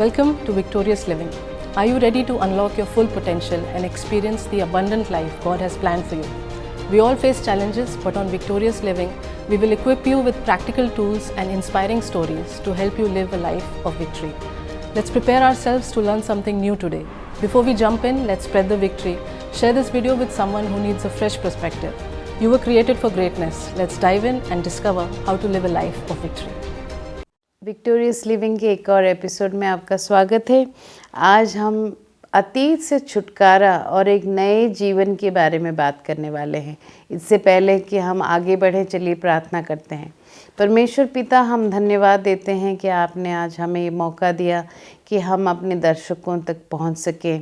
Welcome to Victorious Living. Are you ready to unlock your full potential and experience the abundant life God has planned for you? We all face challenges, but on Victorious Living, we will equip you with practical tools and inspiring stories to help you live a life of victory. Let's prepare ourselves to learn something new today. Before we jump in, let's spread the victory. Share this video with someone who needs a fresh perspective. You were created for greatness. Let's dive in and discover how to live a life of victory. Victorious living के एक और episode में आपका स्वागत है। आज हम अतीत से छुटकारा और एक नए जीवन के बारे में बात करने वाले हैं। इससे पहले कि हम आगे बढ़ें, चलिए प्रार्थना करते हैं। परमेश्वर पिता, हम धन्यवाद देते हैं कि आपने आज हमें ये मौका दिया कि हम अपने दर्शकों तक पहुंच सकें।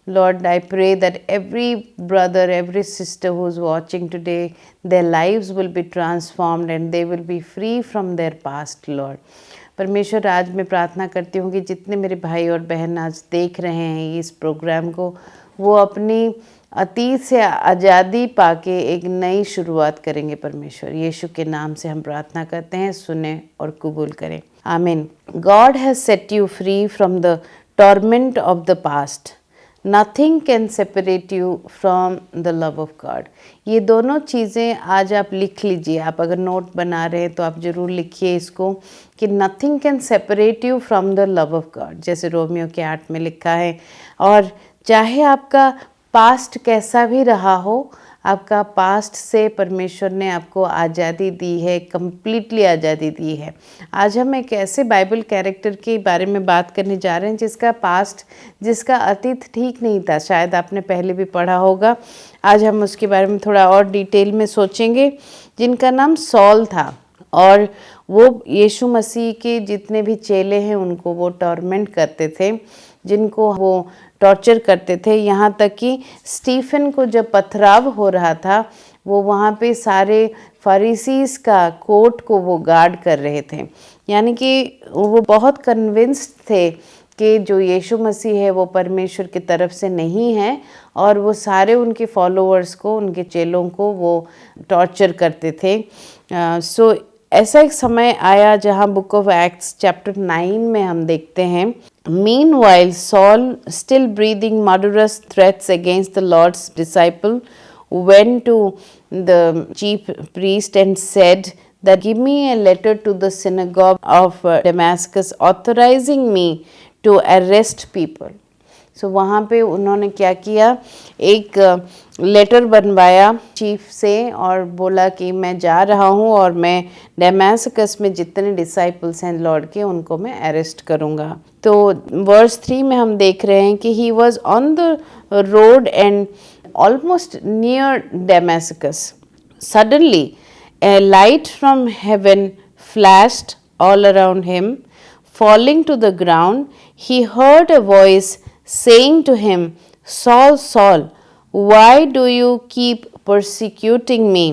Lord, I pray that every brother, every sister who is watching today, their lives will be transformed and they will be free from their past, Lord. परमेश्वर, आज मैं प्रार्थना करती हूँ कि जितने मेरे भाई और बहन आज देख रहे हैं इस प्रोग्राम को, वो अपनी अतीत से आज़ादी पाके एक नई शुरुआत करेंगे। परमेश्वर, यीशु के नाम से हम प्रार्थना करते हैं, सुने और कबूल करें। आमीन। God has set you free from the torment of the past. Nothing can separate you from the love of God. ये दोनों चीज़ें आज आप लिख लीजिए। आप अगर नोट बना रहे हैं तो आप ज़रूर लिखिए इसको कि nothing can separate you from the love of God, जैसे रोमियो के 8 में लिखा है। और चाहे आपका पास्ट कैसा भी रहा हो, आपका पास्ट से परमेश्वर ने आपको आज़ादी दी है, कम्प्लीटली आज़ादी दी है। आज हम एक ऐसे बाइबल कैरेक्टर के बारे में बात करने जा रहे हैं जिसका पास्ट, जिसका अतीत ठीक नहीं था। शायद आपने पहले भी पढ़ा होगा। आज हम उसके बारे में थोड़ा और डिटेल में सोचेंगे। जिनका नाम सॉल था और वो यीशु मसीह के जितने भी चेले हैं उनको वो टॉर्मेंट करते थे, जिनको वो टॉर्चर करते थे। यहाँ तक कि स्टीफन को जब पथराव हो रहा था, वो वहाँ पे सारे फरीसीस का कोर्ट को वो गार्ड कर रहे थे। यानी कि वो बहुत कन्विंस्ड थे कि जो यीशु मसीह है वो परमेश्वर की तरफ से नहीं है, और वो सारे उनके फॉलोअर्स को, उनके चेलों को वो टॉर्चर करते थे। सो ऐसा एक समय आया जहाँ बुक ऑफ एक्ट्स चैप्टर 9 में हम देखते हैं, Meanwhile, Saul, still breathing murderous threats against the Lord's disciple, went to the chief priest and said that, "Give me a letter to the synagogue of Damascus authorizing me to arrest people." So वहाँ पे उन्होंने क्या किया, एक letter बनवाया chief से और बोला कि मैं जा रहा हूँ और मैं डेमास्कस में जितने डिसाइपल्स हैं लॉर्ड के, उनको मैं अरेस्ट करूँगा। तो वर्स 3 में हम देख रहे हैं कि he was on the road and almost near Damascus. Suddenly a light from heaven flashed all around him. Falling to the ground, he heard a voice saying to him, "Saul, Saul, why do you keep persecuting me?"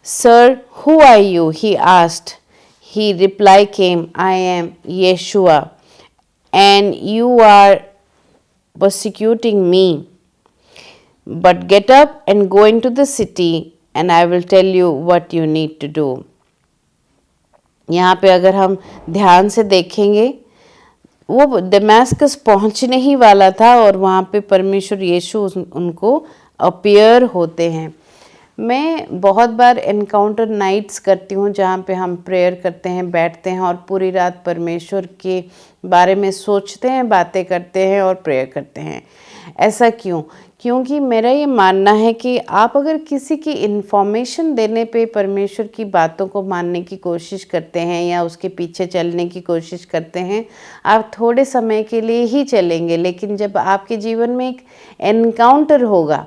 "Sir, who are you?" he asked. He reply came, "I am Yeshua, and you are persecuting me. But get up and go into the city, and I will tell you what you need to do." यहाँ पे अगर हम ध्यान से देखेंगे, वो Damascus पहुँचने ही वाला था और वहाँ पे परमेश्वर यीशु उनको अपीयर होते हैं। मैं बहुत बार एनकाउंटर नाइट्स करती हूँ जहाँ पे हम प्रेयर करते हैं, बैठते हैं और पूरी रात परमेश्वर के बारे में सोचते हैं, बातें करते हैं और प्रेयर करते हैं। ऐसा क्यों? क्योंकि मेरा ये मानना है कि आप अगर किसी की इन्फॉर्मेशन देने पे परमेश्वर की बातों को मानने की कोशिश करते हैं या उसके पीछे चलने की कोशिश करते हैं, आप थोड़े समय के लिए ही चलेंगे, लेकिन जब आपके जीवन में एक एनकाउंटर होगा,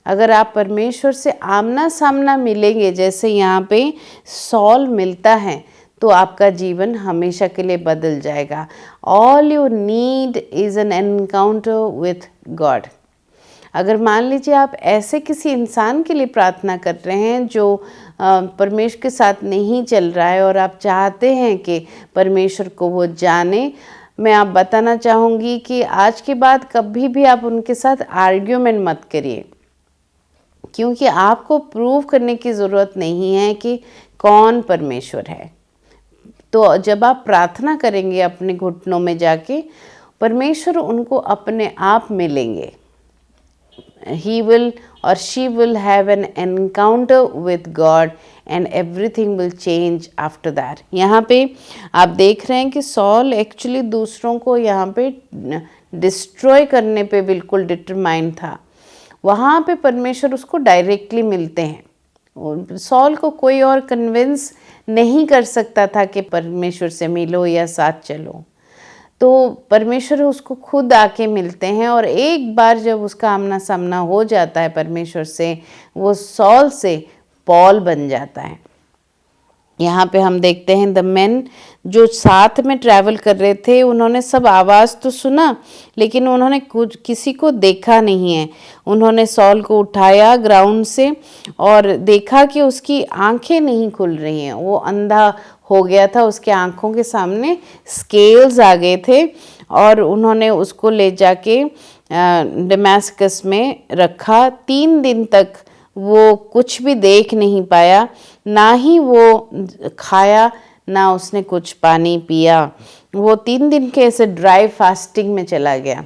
अगर आप परमेश्वर से आमना सामना मिलेंगे, जैसे यहाँ पे सॉल मिलता है, तो आपका जीवन हमेशा के लिए बदल जाएगा। All you need is an encounter with God. अगर मान लीजिए आप ऐसे किसी इंसान के लिए प्रार्थना कर रहे हैं जो परमेश्वर के साथ नहीं चल रहा है और आप चाहते हैं कि परमेश्वर को वो जाने, मैं आप बताना चाहूँगी कि आज के बाद कभी भी आप उनके साथ आर्ग्यूमेंट मत करिए, क्योंकि आपको प्रूव करने की ज़रूरत नहीं है कि कौन परमेश्वर है। तो जब आप प्रार्थना करेंगे अपने घुटनों में जाके, परमेश्वर उनको अपने आप मिलेंगे। He will or she will have an encounter with God and everything will change after that. यहाँ पे आप देख रहे हैं कि सॉल एक्चुअली दूसरों को यहाँ पे डिस्ट्रॉय करने पे बिल्कुल डिटरमाइंड था। वहाँ पे परमेश्वर उसको डायरेक्टली मिलते हैं। सॉल को कोई और कन्विंस नहीं कर सकता था कि परमेश्वर से मिलो या साथ चलो, तो परमेश्वर उसको खुद आके मिलते हैं। और एक बार जब उसका आमना सामना हो जाता है परमेश्वर से, वो सॉल से पॉल बन जाता है। यहाँ पे हम देखते हैं द मेन जो साथ में ट्रैवल कर रहे थे, उन्होंने सब आवाज़ तो सुना लेकिन उन्होंने कुछ किसी को देखा नहीं है। उन्होंने सॉल को उठाया ग्राउंड से और देखा कि उसकी आंखें नहीं खुल रही हैं, वो अंधा हो गया था। उसके आंखों के सामने स्केल्स आ गए थे और उन्होंने उसको ले जाके दमास्कस में रखा। 3 दिन तक वो कुछ भी देख नहीं पाया, ना ही वो खाया, ना उसने कुछ पानी पिया। वो 3 दिन के ऐसे ड्राई फास्टिंग में चला गया।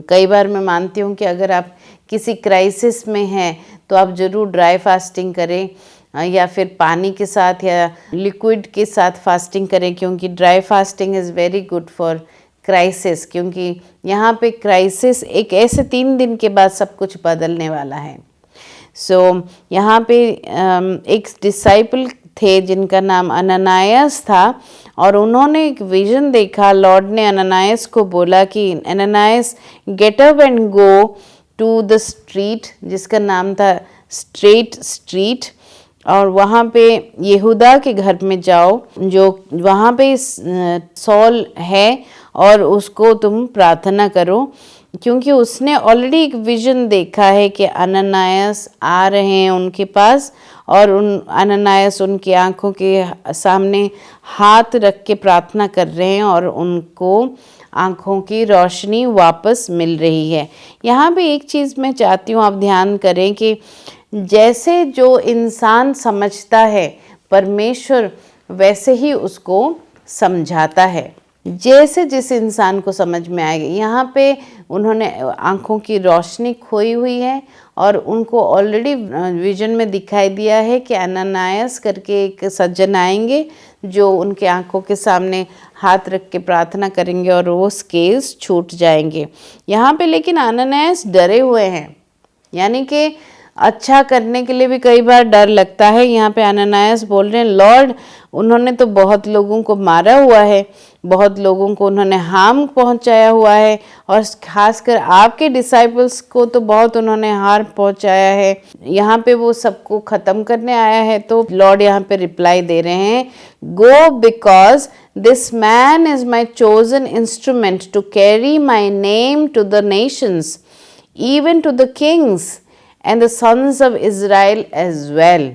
कई बार मैं मानती हूँ कि अगर आप किसी क्राइसिस में हैं तो आप ज़रूर ड्राई फास्टिंग करें या फिर पानी के साथ या लिक्विड के साथ फास्टिंग करें, क्योंकि dry fasting is very good for crisis. क्योंकि यहाँ पे क्राइसिस एक ऐसे 3 दिन के बाद सब कुछ बदलने वाला है। यहाँ पे एक डिसाइपल थे जिनका नाम अननायास था और उन्होंने एक विजन देखा। लॉर्ड ने अननायास को बोला कि Ananias get up and go to the street, जिसका नाम था स्ट्रेट स्ट्रीट, और वहाँ पे यहूदा के घर में जाओ जो वहाँ पे सॉल है और उसको तुम प्रार्थना करो, क्योंकि उसने ऑलरेडी एक विजन देखा है कि अननायास आ रहे हैं उनके पास और अननायास उनकी आंखों के सामने हाथ रख के प्रार्थना कर रहे हैं और उनको आंखों की रोशनी वापस मिल रही है। यहाँ पे एक चीज़ मैं चाहती हूँ आप ध्यान करें कि जैसे जो इंसान समझता है परमेश्वर वैसे ही उसको समझाता है, जैसे जिस इंसान को समझ में आएगा। यहाँ पे उन्होंने आंखों की रोशनी खोई हुई है और उनको ऑलरेडी विजन में दिखाई दिया है कि अननायास करके एक सज्जन आएंगे जो उनके आंखों के सामने हाथ रख के प्रार्थना करेंगे और वो स्केल्स छूट जाएंगे। यहाँ पे लेकिन अननायास डरे हुए हैं, यानी कि अच्छा करने के लिए भी कई बार डर लगता है। यहाँ पे अननायास बोल रहे हैं लॉर्ड, उन्होंने तो बहुत लोगों को मारा हुआ है, बहुत लोगों को उन्होंने हार्म पहुंचाया हुआ है और खासकर आपके डिसाइपल्स को तो बहुत उन्होंने हार्म पहुंचाया है। यहाँ पे वो सबको ख़त्म करने आया है। तो लॉर्ड यहाँ पे रिप्लाई दे रहे हैं, go because this man is my chosen instrument to carry my name to the nations, even to the kings and the sons of Israel as well.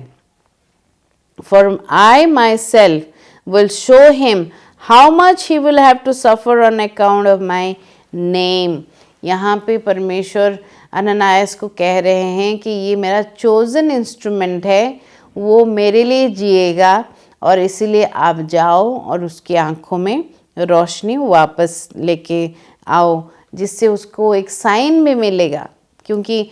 For I myself will show him how much he will have to suffer on account of my name. यहाँ पे परमेश्वर अननायास को कह रहे हैं कि ये मेरा चोजन इंस्ट्रूमेंट है, वो मेरे लिए जिएगा और इसीलिए आप जाओ और उसकी आंखों में रोशनी वापस लेके आओ, जिससे उसको एक साइन भी मिलेगा, क्योंकि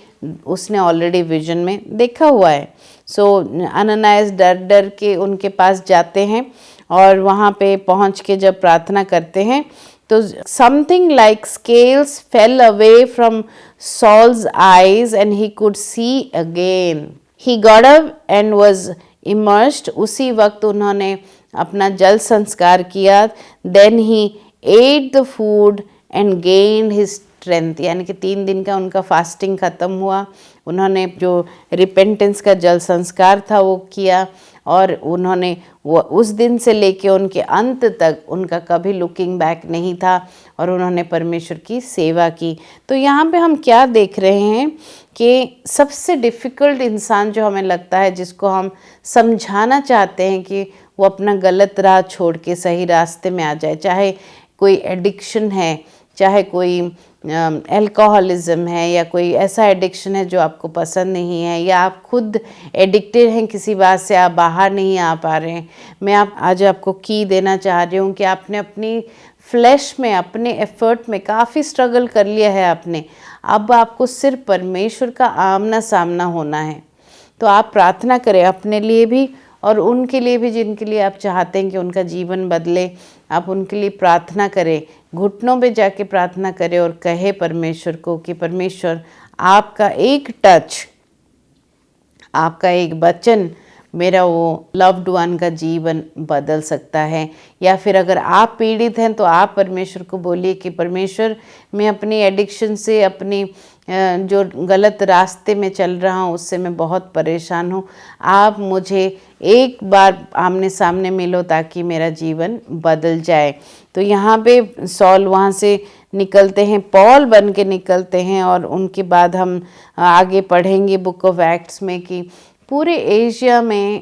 उसने ऑलरेडी विजन में देखा हुआ है। सो अननायास डर डर के उनके पास जाते हैं और वहाँ पे पहुँच के जब प्रार्थना करते हैं तो something like scales fell away from Saul's eyes and he could see again. He got up and was immersed. उसी वक्त उन्होंने अपना जल संस्कार किया। Then he ate the food and gained his strength, यानी कि 3 दिन का उनका फास्टिंग ख़त्म हुआ। उन्होंने जो रिपेंटेंस का जल संस्कार था वो किया और उन्होंने वो उस दिन से लेके उनके अंत तक उनका कभी लुकिंग बैक नहीं था और उन्होंने परमेश्वर की सेवा की। तो यहाँ पे हम क्या देख रहे हैं कि सबसे डिफ़िकल्ट इंसान जो हमें लगता है, जिसको हम समझाना चाहते हैं कि वो अपना गलत राह छोड़ के सही रास्ते में आ जाए, चाहे कोई एडिक्शन है, चाहे कोई अल्कोहलिज्म है या कोई ऐसा एडिक्शन है जो आपको पसंद नहीं है, या आप खुद एडिक्टेड हैं किसी बात से, आप बाहर नहीं आ पा रहे हैं, मैं आज आपको की देना चाह रही हूँ कि आपने अपनी फ्लैश में, अपने एफर्ट में काफ़ी स्ट्रगल कर लिया है आपने, अब आपको सिर्फ परमेश्वर का आमना सामना होना है। तो आप प्रार्थना करें अपने लिए भी और उनके लिए भी जिनके लिए आप चाहते हैं कि उनका जीवन बदले। आप उनके लिए प्रार्थना करें, घुटनों पे जाके प्रार्थना करें और कहे परमेश्वर को कि परमेश्वर, आपका एक टच, आपका एक वचन मेरा वो लव्ड वन का जीवन बदल सकता है। या फिर अगर आप पीड़ित हैं तो आप परमेश्वर को बोलिए कि परमेश्वर, मैं अपनी एडिक्शन से, अपनी जो गलत रास्ते में चल रहा हूँ उससे मैं बहुत परेशान हूँ, आप मुझे एक बार आमने सामने मिलो ताकि मेरा जीवन बदल जाए। तो यहाँ पे सॉल वहाँ से निकलते हैं, पॉल बन के निकलते हैं, और उनके बाद हम आगे पढ़ेंगे बुक ऑफ एक्ट्स में कि पूरे एशिया में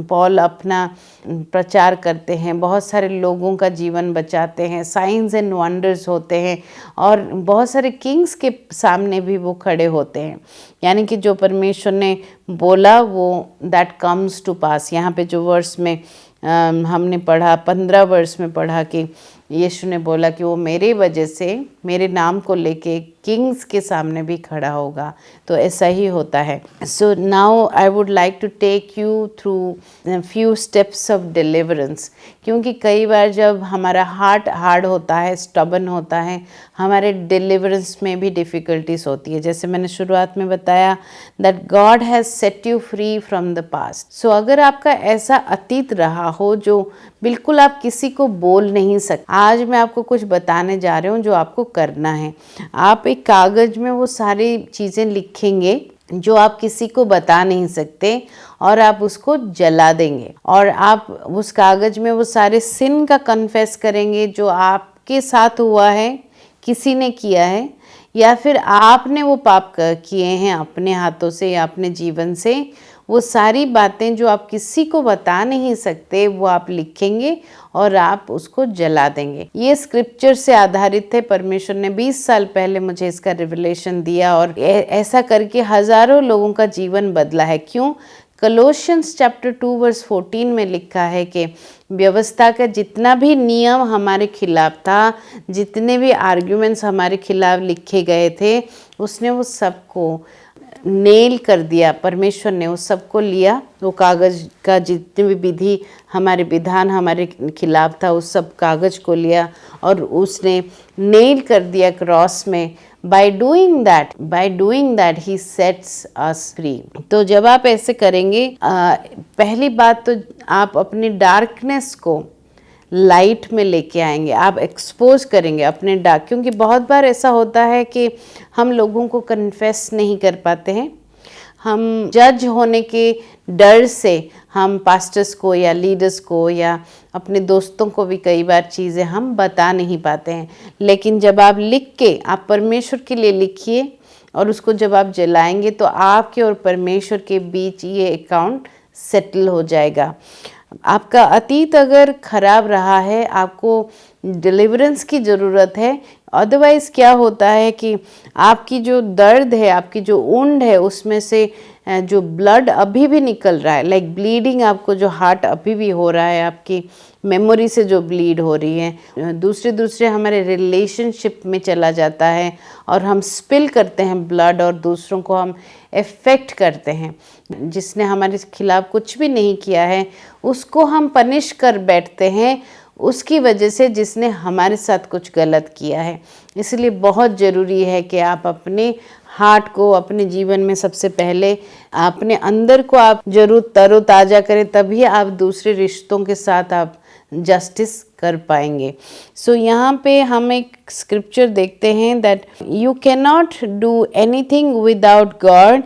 पॉल अपना प्रचार करते हैं, बहुत सारे लोगों का जीवन बचाते हैं, साइंस एंड वंडर्स होते हैं, और बहुत सारे किंग्स के सामने भी वो खड़े होते हैं। यानी कि जो परमेश्वर ने बोला वो दैट कम्स टू पास। यहाँ पे जो वर्स में हमने पढ़ा, 15 वर्स में पढ़ा कि यीशु ने बोला कि वो मेरे वजह से, मेरे नाम को लेके किंग्स के सामने भी खड़ा होगा। तो ऐसा ही होता है। So now I would like to take you through few steps of deliverance, क्योंकि कई बार जब हमारा हार्ट हार्ड होता है, स्टबन होता है, हमारे डिलीवरेंस में भी डिफ़िकल्टीज होती है। जैसे मैंने शुरुआत में बताया that God has set you free from the past. So अगर आपका ऐसा अतीत रहा हो जो बिल्कुल आप किसी को बोल नहीं सकते, आज मैं आपको कुछ बताने जा रही हूँ जो आपको करना है। आप एक कागज़ में वो सारी चीज़ें लिखेंगे जो आप किसी को बता नहीं सकते, और आप उसको जला देंगे, और आप उस कागज़ में वो सारे सिन का कन्फेस करेंगे जो आपके साथ हुआ है, किसी ने किया है, या फिर आपने वो पाप किए हैं अपने हाथों से या अपने जीवन से। वो सारी बातें जो आप किसी को बता नहीं सकते वो आप लिखेंगे और आप उसको जला देंगे। ये स्क्रिप्चर से आधारित है। परमेश्वर ने 20 साल पहले मुझे इसका रिवलेशन दिया, और ऐसा करके हज़ारों लोगों का जीवन बदला है। क्यों? कलोशियंस चैप्टर 2 वर्स 14 में लिखा है कि व्यवस्था का जितना भी नियम हमारे खिलाफ था, जितने भी आर्ग्यूमेंट्स हमारे खिलाफ लिखे गए थे, उसने वो सबको नेल कर दिया। परमेश्वर ने उस सबको लिया, वो कागज़ का जितने भी विधि, हमारे विधान हमारे खिलाफ था, उस सब कागज़ को लिया और उसने नेल कर दिया क्रॉस में। By doing that he sets us free। तो जब आप ऐसे करेंगे, पहली बात तो आप अपनी डार्कनेस को लाइट में लेके आएंगे, आप एक्सपोज करेंगे अपने डार्क। क्योंकि बहुत बार ऐसा होता है कि हम लोगों को कन्फेस नहीं कर पाते हैं, हम जज होने के डर से हम पास्टर्स को या लीडर्स को या अपने दोस्तों को भी कई बार चीज़ें हम बता नहीं पाते हैं। लेकिन जब आप लिख के, आप परमेश्वर के लिए लिखिए, और उसको जब आप जलाएंगे तो आपके और परमेश्वर के बीच ये अकाउंट सेटल हो जाएगा। आपका अतीत अगर खराब रहा है, आपको डिलीवरेंस की ज़रूरत है। अदरवाइज़ क्या होता है कि आपकी जो दर्द है, आपकी जो वुंड है, उसमें से जो ब्लड अभी भी निकल रहा है, लाइक ब्लीडिंग, आपको जो हार्ट अभी भी हो रहा है, आपकी मेमोरी से जो ब्लीड हो रही है, दूसरे हमारे रिलेशनशिप में चला जाता है और हम स्पिल करते हैं ब्लड और दूसरों को हम इफ़ेक्ट करते हैं। जिसने हमारे खिलाफ कुछ भी नहीं किया है उसको हम पनिश कर बैठते हैं उसकी वजह से, जिसने हमारे साथ कुछ गलत किया है। इसलिए बहुत ज़रूरी है कि आप अपने हार्ट को, अपने जीवन में सबसे पहले अपने अंदर को आप जरूर तरोताज़ा करें, तभी आप दूसरे रिश्तों के साथ आप जस्टिस कर पाएंगे। सो यहाँ पे हम एक स्क्रिप्चर देखते हैं that you can not do anything without God.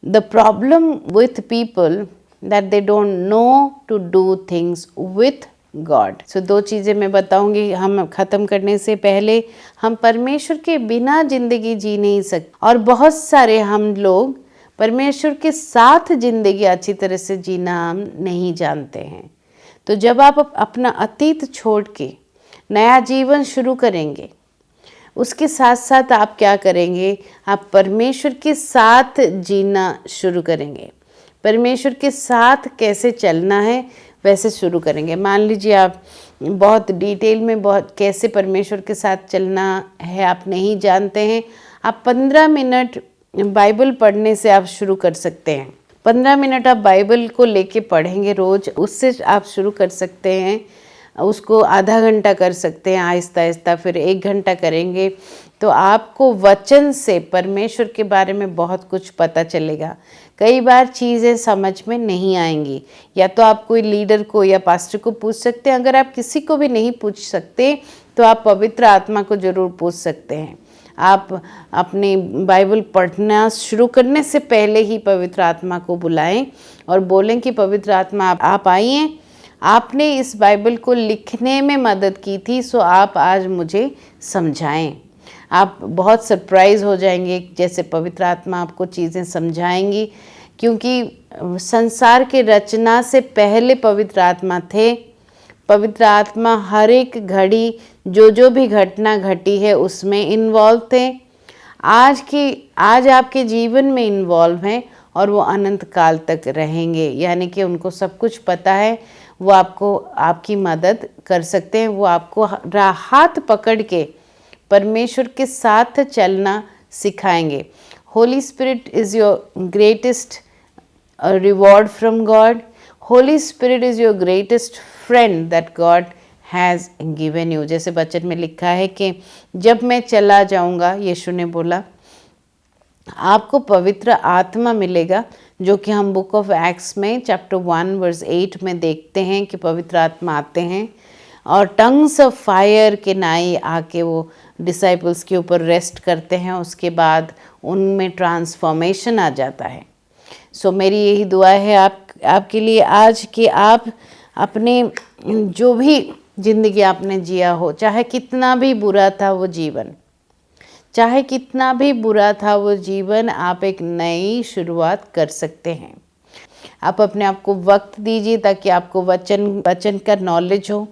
The problem with people that they don't know to do things with God. So 2 चीज़ें मैं बताऊंगी। हम ख़त्म करने से पहले, हम परमेश्वर के बिना ज़िंदगी जी नहीं सकते, और बहुत सारे हम लोग परमेश्वर के साथ ज़िंदगी अच्छी तरह से जीना हम नहीं जानते हैं। तो जब आप अपना अतीत छोड़ के नया जीवन शुरू करेंगे, उसके साथ साथ आप क्या करेंगे, आप परमेश्वर के साथ जीना शुरू करेंगे। परमेश्वर के साथ कैसे चलना है वैसे शुरू करेंगे। मान लीजिए आप बहुत डिटेल में बहुत कैसे परमेश्वर के साथ चलना है आप नहीं जानते हैं, आप 15 मिनट बाइबल पढ़ने से आप शुरू कर सकते हैं। 15 मिनट आप बाइबल को लेके पढ़ेंगे रोज़, उससे आप शुरू कर सकते हैं। उसको आधा घंटा कर सकते हैं आहिस्ता आहिस्ता, फिर 1 घंटा करेंगे तो आपको वचन से परमेश्वर के बारे में बहुत कुछ पता चलेगा। कई बार चीज़ें समझ में नहीं आएंगी, या तो आप कोई लीडर को या पास्टर को पूछ सकते हैं। अगर आप किसी को भी नहीं पूछ सकते तो आप पवित्र आत्मा को ज़रूर पूछ सकते हैं। आप अपनी बाइबल पढ़ना शुरू करने से पहले ही पवित्र आत्मा को बुलाएं और बोलें कि पवित्र आत्मा आप आइए, आपने इस बाइबल को लिखने में मदद की थी, सो आप आज मुझे समझाएं। आप बहुत सरप्राइज़ हो जाएंगे जैसे पवित्र आत्मा आपको चीज़ें समझाएंगी, क्योंकि संसार के रचना से पहले पवित्र आत्मा थे। पवित्र आत्मा हर एक घड़ी जो भी घटना घटी है उसमें इन्वॉल्व थे। आज आपके जीवन में इन्वॉल्व हैं और वो अनंत काल तक रहेंगे, यानी कि उनको सब कुछ पता है। वो आपको आपकी मदद कर सकते हैं। वो आपको हाथ पकड़ के परमेश्वर के साथ चलना सिखाएंगे। Holi spirit is your greatest reward from God. Holi spirit is your greatest friend that God has given you. जैसे वचन में लिखा है कि जब मैं चला जाऊंगा, यीशु ने बोला, आपको पवित्र आत्मा मिलेगा, जो कि हम बुक ऑफ एक्ट्स में चैप्टर 1 वर्स 8 में देखते हैं कि पवित्र आत्मा आते हैं और टंग्स ऑफ फायर के नाई आके वो डिसाइपल्स के ऊपर रेस्ट करते हैं। उसके बाद उनमें ट्रांसफॉर्मेशन आ जाता है। सो मेरी यही दुआ है आपके लिए आज कि आप अपने जो भी ज़िंदगी आपने जिया हो, चाहे कितना भी बुरा था वो जीवन, चाहे कितना भी बुरा था वो जीवन, आप एक नई शुरुआत कर सकते हैं। आप अपने आप को वक्त दीजिए ताकि आपको वचन का नॉलेज हो,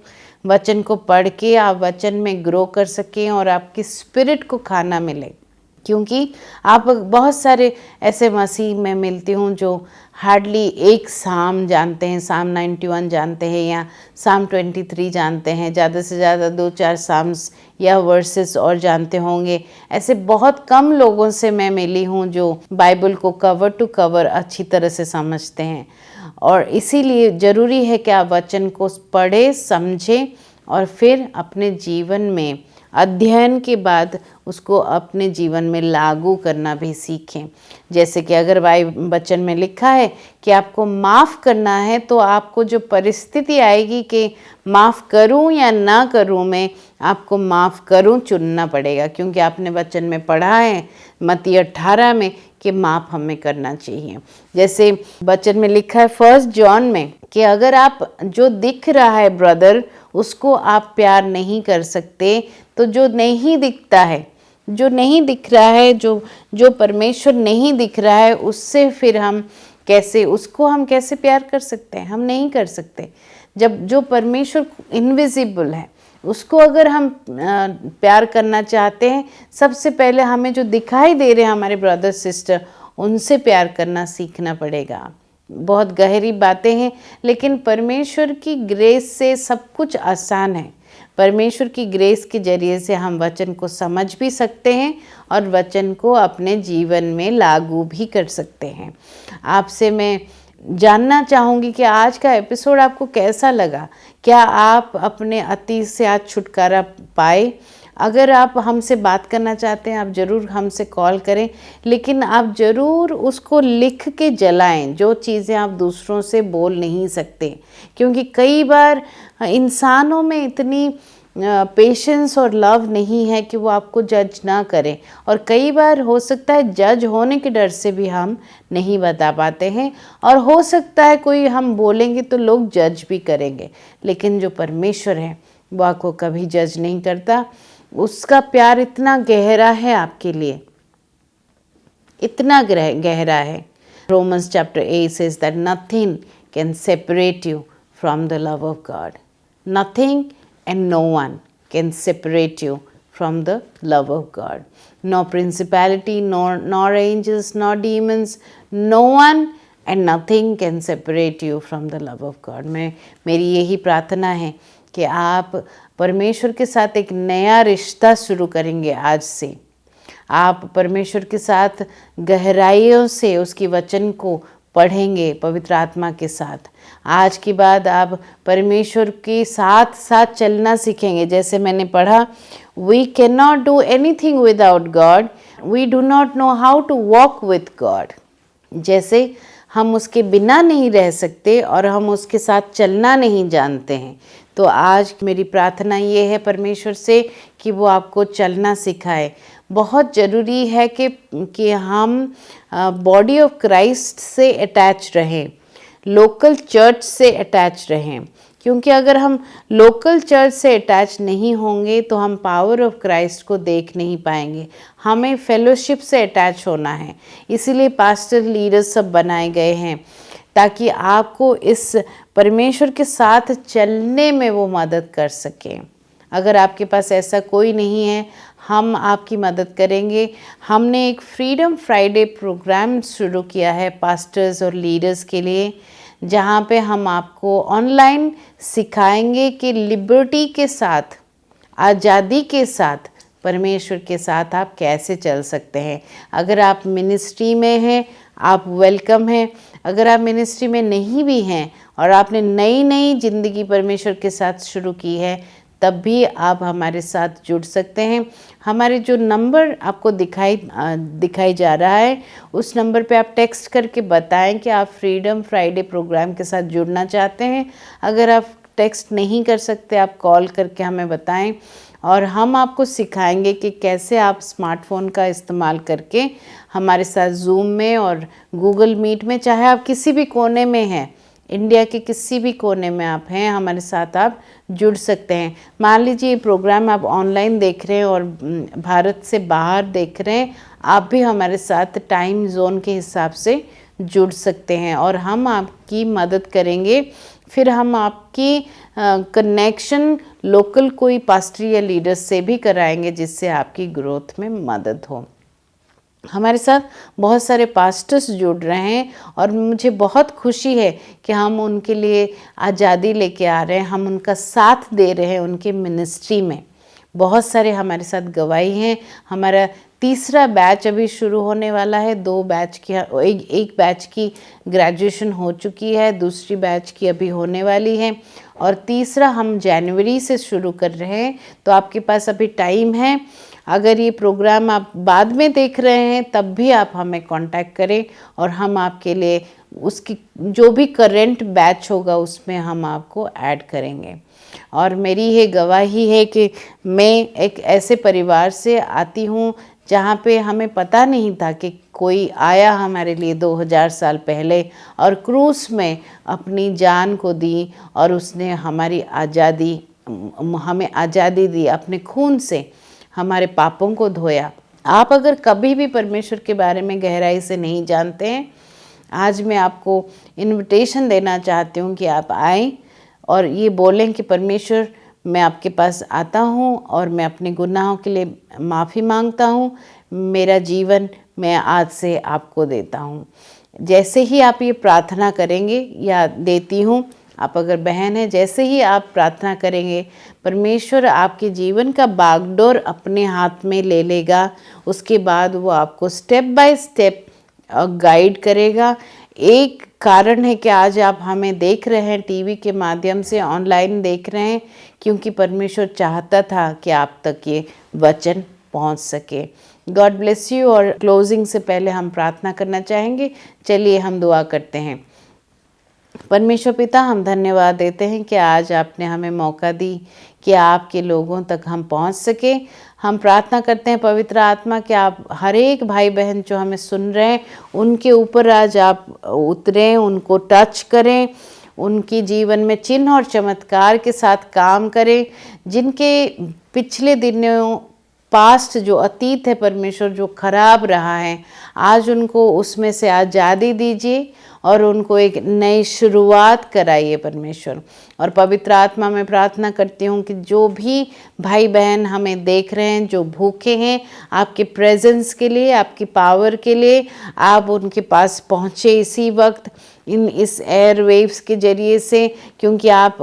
वचन को पढ़ के आप वचन में ग्रो कर सकें और आपकी स्पिरिट को खाना मिले। क्योंकि आप बहुत सारे ऐसे मसीह में मिलती हूँ जो हार्डली एक साम जानते हैं, साम 91 जानते हैं या साम 23 जानते हैं, ज़्यादा से ज़्यादा 2-4 साम्स या वर्सेस और जानते होंगे। ऐसे बहुत कम लोगों से मैं मिली हूँ जो बाइबल को कवर टू कवर अच्छी तरह से समझते हैं। और इसीलिए ज़रूरी है कि आप वचन को पढ़ें, समझें और फिर अपने जीवन में अध्ययन के बाद उसको अपने जीवन में लागू करना भी सीखें। जैसे कि अगर वचन में लिखा है कि आपको माफ़ करना है, तो आपको जो परिस्थिति आएगी कि माफ़ करूं या ना करूं, मैं आपको माफ़ करूं चुनना पड़ेगा। क्योंकि आपने वचन में पढ़ा है मत्ती 18 में कि माफ़ हमें करना चाहिए। जैसे वचन में लिखा है 1 जॉन में कि अगर आप जो दिख रहा है ब्रदर उसको आप प्यार नहीं कर सकते, तो जो नहीं दिखता है, जो नहीं दिख रहा है, जो परमेश्वर नहीं दिख रहा है, उससे फिर हम कैसे प्यार कर सकते हैं? हम नहीं कर सकते। जब जो परमेश्वर इनविजिबल है उसको अगर हम प्यार करना चाहते हैं, सबसे पहले हमें जो दिखाई दे रहे हैं हमारे ब्रदर सिस्टर, उनसे प्यार करना सीखना पड़ेगा। बहुत गहरी बातें हैं, लेकिन परमेश्वर की ग्रेस से सब कुछ आसान है। परमेश्वर की ग्रेस के जरिए से हम वचन को समझ भी सकते हैं और वचन को अपने जीवन में लागू भी कर सकते हैं। आपसे मैं जानना चाहूँगी कि आज का एपिसोड आपको कैसा लगा? क्या आप अपने अतीत से आज छुटकारा पाए? अगर आप हमसे बात करना चाहते हैं, आप ज़रूर हमसे कॉल करें, लेकिन आप ज़रूर उसको लिख के जलाएं, जो चीज़ें आप दूसरों से बोल नहीं सकते। क्योंकि कई बार इंसानों में इतनी पेशेंस और लव नहीं है कि वो आपको जज ना करें, और कई बार हो सकता है जज होने के डर से भी हम नहीं बता पाते हैं, और हो सकता है कोई हम बोलेंगे तो लोग जज भी करेंगे। लेकिन जो परमेश्वर है वो आपको कभी जज नहीं करता। उसका प्यार इतना गहरा है आपके लिए, इतना गहरा है। Romans chapter 8 says that nothing can separate you from the love of God. Nothing and no one can separate you from the love of God. No principality, nor angels, nor demons, no one and nothing can separate you from the love of God. मेरी यही प्रार्थना है कि आप परमेश्वर के साथ एक नया रिश्ता शुरू करेंगे आज से। आप परमेश्वर के साथ गहराइयों से उसकी वचन को पढ़ेंगे पवित्र आत्मा के साथ। आज के बाद आप परमेश्वर के साथ साथ चलना सीखेंगे। जैसे मैंने पढ़ा, we can not do anything without God, we do not know how to walk with God. जैसे हम उसके बिना नहीं रह सकते और हम उसके साथ चलना नहीं जानते हैं। तो आज मेरी प्रार्थना ये है परमेश्वर से कि वो आपको चलना सिखाए। बहुत ज़रूरी है कि हम बॉडी ऑफ क्राइस्ट से अटैच रहें, लोकल चर्च से अटैच रहें, क्योंकि अगर हम लोकल चर्च से अटैच नहीं होंगे तो हम पावर ऑफ क्राइस्ट को देख नहीं पाएंगे। हमें फेलोशिप से अटैच होना है, इसीलिए पास्टर लीडर्स सब बनाए गए हैं ताकि आपको इस परमेश्वर के साथ चलने में वो मदद कर सकें। अगर आपके पास ऐसा कोई नहीं है, हम आपकी मदद करेंगे। हमने एक फ्रीडम फ्राइडे प्रोग्राम शुरू किया है पास्टर्स और लीडर्स के लिए, जहाँ पे हम आपको ऑनलाइन सिखाएंगे कि लिबर्टी के साथ, आज़ादी के साथ परमेश्वर के साथ आप कैसे चल सकते हैं। अगर आप मिनिस्ट्री में हैं, आप वेलकम हैं। अगर आप मिनिस्ट्री में नहीं भी हैं और आपने नई नई ज़िंदगी परमेश्वर के साथ शुरू की है, तब भी आप हमारे साथ जुड़ सकते हैं। हमारे जो नंबर आपको दिखाई जा रहा है, उस नंबर पे आप टेक्स्ट करके बताएं कि आप फ्रीडम फ्राइडे प्रोग्राम के साथ जुड़ना चाहते हैं। अगर आप टेक्स्ट नहीं कर सकते, आप कॉल करके हमें बताएं और हम आपको सिखाएंगे कि कैसे आप स्मार्टफ़ोन का इस्तेमाल करके हमारे साथ जूम में और गूगल मीट में, चाहे आप किसी भी कोने में हैं, इंडिया के किसी भी कोने में आप हैं, हमारे साथ आप जुड़ सकते हैं। मान लीजिए ये प्रोग्राम आप ऑनलाइन देख रहे हैं और भारत से बाहर देख रहे हैं, आप भी हमारे साथ टाइम जोन के हिसाब से जुड़ सकते हैं और हम आपकी मदद करेंगे। फिर हम आपकी कनेक्शन लोकल कोई पास्टर या लीडर से भी कराएंगे, जिससे आपकी ग्रोथ में मदद हो। हमारे साथ बहुत सारे पास्टर्स जुड़ रहे हैं और मुझे बहुत खुशी है कि हम उनके लिए आज़ादी लेके आ रहे हैं, हम उनका साथ दे रहे हैं उनके मिनिस्ट्री में। बहुत सारे हमारे साथ गवाही हैं। हमारा तीसरा बैच अभी शुरू होने वाला है। एक बैच की ग्रेजुएशन हो चुकी है, दूसरी बैच की अभी होने वाली है और तीसरा हम जनवरी से शुरू कर रहे हैं। तो आपके पास अभी टाइम है। अगर ये प्रोग्राम आप बाद में देख रहे हैं, तब भी आप हमें कांटेक्ट करें और हम आपके लिए उसकी जो भी करंट बैच होगा उसमें हम आपको ऐड करेंगे। और मेरी ये गवाही है कि मैं एक ऐसे परिवार से आती हूँ जहाँ पे हमें पता नहीं था कि कोई आया हमारे लिए 2000 साल पहले और क्रूस में अपनी जान को दी और उसने हमें आज़ादी दी, अपने खून से हमारे पापों को धोया। आप अगर कभी भी परमेश्वर के बारे में गहराई से नहीं जानते हैं, आज मैं आपको इनविटेशन देना चाहती हूँ कि आप आएँ और ये बोलें कि परमेश्वर, मैं आपके पास आता हूँ और मैं अपने गुनाहों के लिए माफ़ी मांगता हूँ। मेरा जीवन मैं आज से आपको देता हूँ। जैसे ही आप ये प्रार्थना करेंगे, या देती हूँ, आप अगर बहन हैं, जैसे ही आप प्रार्थना करेंगे, परमेश्वर आपके जीवन का बागडोर अपने हाथ में ले लेगा। उसके बाद वो आपको स्टेप बाय स्टेप गाइड करेगा। एक कारण है कि आज आप हमें देख रहे हैं, टीवी के माध्यम से ऑनलाइन देख रहे हैं, क्योंकि परमेश्वर चाहता था कि आप तक ये वचन पहुंच सके। God bless you. और क्लोजिंग से पहले हम प्रार्थना करना चाहेंगे। चलिए हम दुआ करते हैं। परमेश्वर पिता, हम धन्यवाद देते हैं कि आज आपने हमें मौका दी कि आपके लोगों तक हम पहुंच सके। हम प्रार्थना करते हैं पवित्र आत्मा कि आप हर एक भाई बहन जो हमें सुन रहे हैं, उनके ऊपर आज आप उतरें, उनको टच करें, उनकी जीवन में चिन्ह और चमत्कार के साथ काम करें। जिनके पिछले दिनों पास्ट जो अतीत है परमेश्वर, जो खराब रहा है, आज उनको उसमें से आज़ादी दीजिए और उनको एक नई शुरुआत कराइए परमेश्वर। और पवित्र आत्मा में प्रार्थना करती हूँ कि जो भी भाई बहन हमें देख रहे हैं, जो भूखे हैं, आपके प्रेजेंस के लिए, आपकी पावर के लिए आप उनके पास पहुँचे इसी वक्त इस एयर वेव्स के जरिए से, क्योंकि आप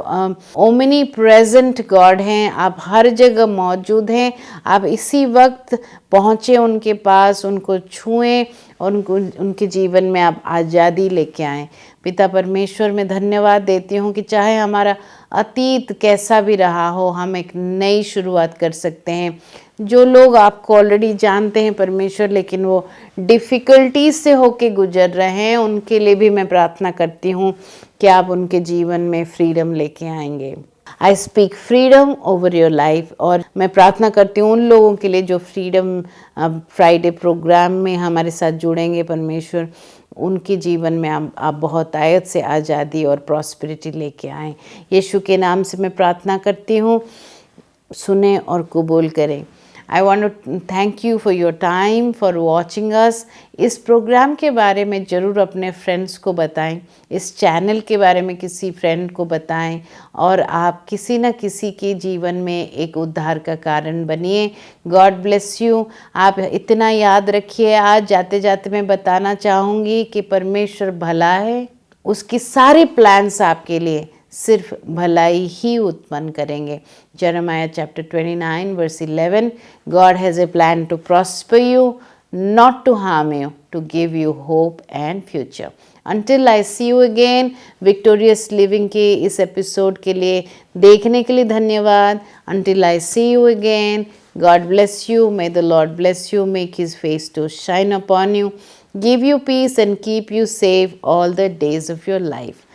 ओमनी प्रेजेंट गॉड हैं, आप हर जगह मौजूद हैं। आप इसी वक्त पहुँचे उनके पास, उनको छुएं और उनके जीवन में आप आज़ादी लेके आएँ। पिता परमेश्वर मैं धन्यवाद देती हूँ कि चाहे हमारा अतीत कैसा भी रहा हो, हम एक नई शुरुआत कर सकते हैं। जो लोग आपको ऑलरेडी जानते हैं परमेश्वर, लेकिन वो डिफ़िकल्टी से होके गुजर रहे हैं, उनके लिए भी मैं प्रार्थना करती हूँ कि आप उनके जीवन में फ्रीडम लेके आएंगे। I speak freedom over your life. और मैं प्रार्थना करती हूँ उन लोगों के लिए जो फ्रीडम फ्राइडे प्रोग्राम में हमारे साथ जुड़ेंगे परमेश्वर, उनके जीवन में आप बहुत आयत से आज़ादी और प्रॉस्पेरिटी लेके आएँ। यीशु के नाम से मैं प्रार्थना करती हूँ, सुने और कबूल करें। I want to thank you for your time, for watching us. इस प्रोग्राम के बारे में ज़रूर अपने फ्रेंड्स को बताएं, इस चैनल के बारे में किसी फ्रेंड को बताएं और आप किसी न किसी के जीवन में एक उद्धार का कारण बनिए। God bless you. आप इतना याद रखिए, आज जाते जाते मैं बताना चाहूँगी कि परमेश्वर भला है, उसकी सारे प्लान्स आपके लिए सिर्फ भलाई ही उत्पन्न करेंगे। Jeremiah chapter 29 verse 11, God has a plan to prosper you, not to harm you, to give you hope and future. Until I see you again, Victorious Living के इस एपिसोड के लिए देखने के लिए धन्यवाद। Until I see you again, God bless you. May the Lord bless you, make His face to shine upon you, give you peace and keep you safe all the days of your life.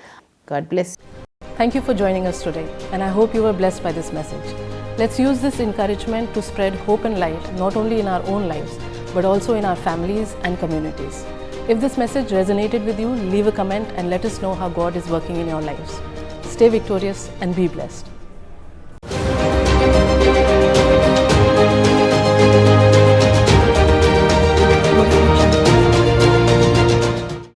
God bless you. Thank you for joining us today, and I hope you were blessed by this message. Let's use this encouragement to spread hope and light not only in our own lives, but also in our families and communities. If this message resonated with you, leave a comment and let us know how God is working in your lives. Stay victorious and be blessed.